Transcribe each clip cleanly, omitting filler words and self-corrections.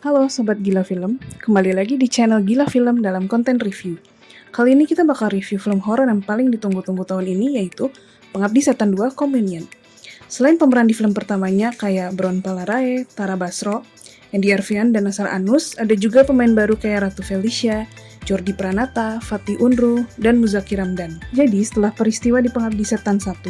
Halo Sobat Gila Film, kembali lagi di channel Gila Film dalam konten review. Kali ini kita bakal review film horor yang paling ditunggu-tunggu tahun ini, yaitu Pengabdi Setan 2 Communion. Selain pemeran di film pertamanya kayak Bron Palarae, Tara Basro, Andy Arfian, dan Nasar Anus, ada juga pemain baru kayak Ratu Felicia, Jordi Pranata, Fatih Unru, dan Muzaki Ramdan. Jadi setelah peristiwa di Pengabdi Setan 1,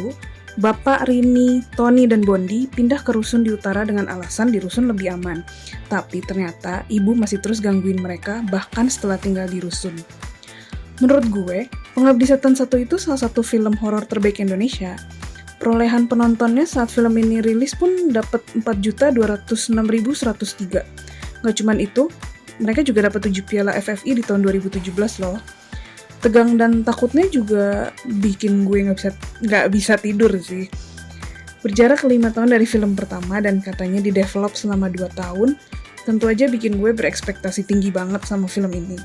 Bapak, Rini, Tony, dan Bondi pindah ke rusun di utara dengan alasan di rusun lebih aman. Tapi ternyata ibu masih terus gangguin mereka bahkan setelah tinggal di rusun. Menurut gue, Pengabdi Setan 1 itu salah satu film horor terbaik Indonesia. Perolehan penontonnya saat film ini rilis pun dapat 4.206.103. Gak cuman itu, mereka juga dapat 7 piala FFI di tahun 2017 loh. Tegang dan takutnya juga bikin gue nggak bisa tidur sih. Berjarak 5 tahun dari film pertama dan katanya didevelop selama 2 tahun, tentu aja bikin gue berekspektasi tinggi banget sama film ini.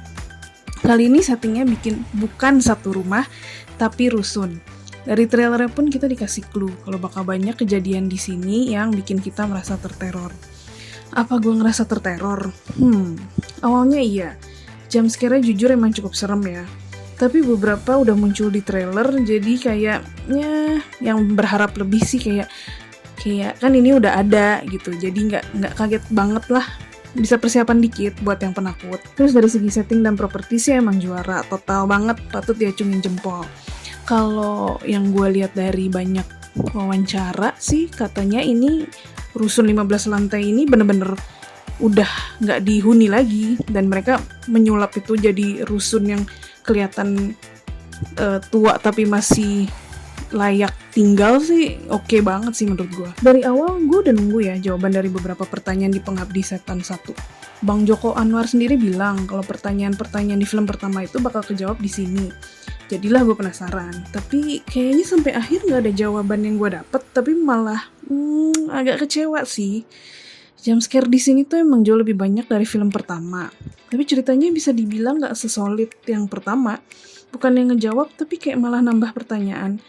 Kali ini settingnya bukan satu rumah, tapi rusun. Dari trailernya pun kita dikasih clue kalau bakal banyak kejadian di sini yang bikin kita merasa terteror. Apa gue ngerasa terteror? Awalnya iya. Jumpscare-nya jujur emang cukup serem ya. Tapi beberapa udah muncul di trailer, jadi kayaknya yang berharap lebih sih kayak kan ini udah ada gitu, jadi nggak kaget banget lah, bisa persiapan dikit buat yang penakut. Terus dari segi setting dan properti sih emang juara, total banget, patut diacungin jempol. Kalau yang gue lihat dari banyak wawancara sih, katanya ini rusun 15 lantai ini bener-bener udah nggak dihuni lagi, dan mereka menyulap itu jadi rusun yang kelihatan tua tapi masih layak tinggal sih. Oke banget sih menurut gue. Dari awal gue udah nunggu ya jawaban dari beberapa pertanyaan di Pengabdi Setan 1. Bang Joko Anwar sendiri bilang kalau pertanyaan-pertanyaan di film pertama itu bakal kejawab di sini. Jadilah gue penasaran. Tapi kayaknya sampai akhir nggak ada jawaban yang gue dapet, tapi malah agak kecewa sih. Jumpscare di sini tuh emang jauh lebih banyak dari film pertama. Tapi ceritanya bisa dibilang gak sesolid yang pertama. Bukan yang ngejawab, tapi kayak malah nambah pertanyaan.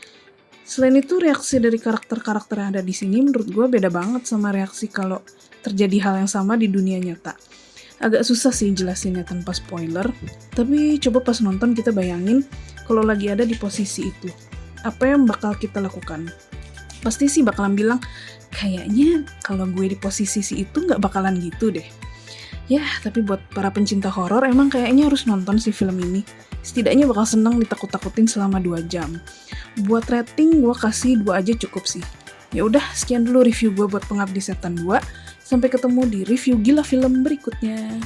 Selain itu, reaksi dari karakter-karakter yang ada di sini menurut gue beda banget sama reaksi kalau terjadi hal yang sama di dunia nyata. Agak susah sih jelasinnya tanpa spoiler. Tapi coba pas nonton kita bayangin kalau lagi ada di posisi itu. Apa yang bakal kita lakukan? Pasti sih bakalan bilang, kayaknya kalau gue di posisi si itu gak bakalan gitu deh. Ya, tapi buat para pencinta horor emang kayaknya harus nonton sih film ini. Setidaknya bakal seneng ditakut-takutin selama 2 jam. Buat rating gue kasih 2 aja cukup sih. Ya udah, sekian dulu review gue buat Pengabdi Setan 2. Sampai ketemu di review Gila Film berikutnya.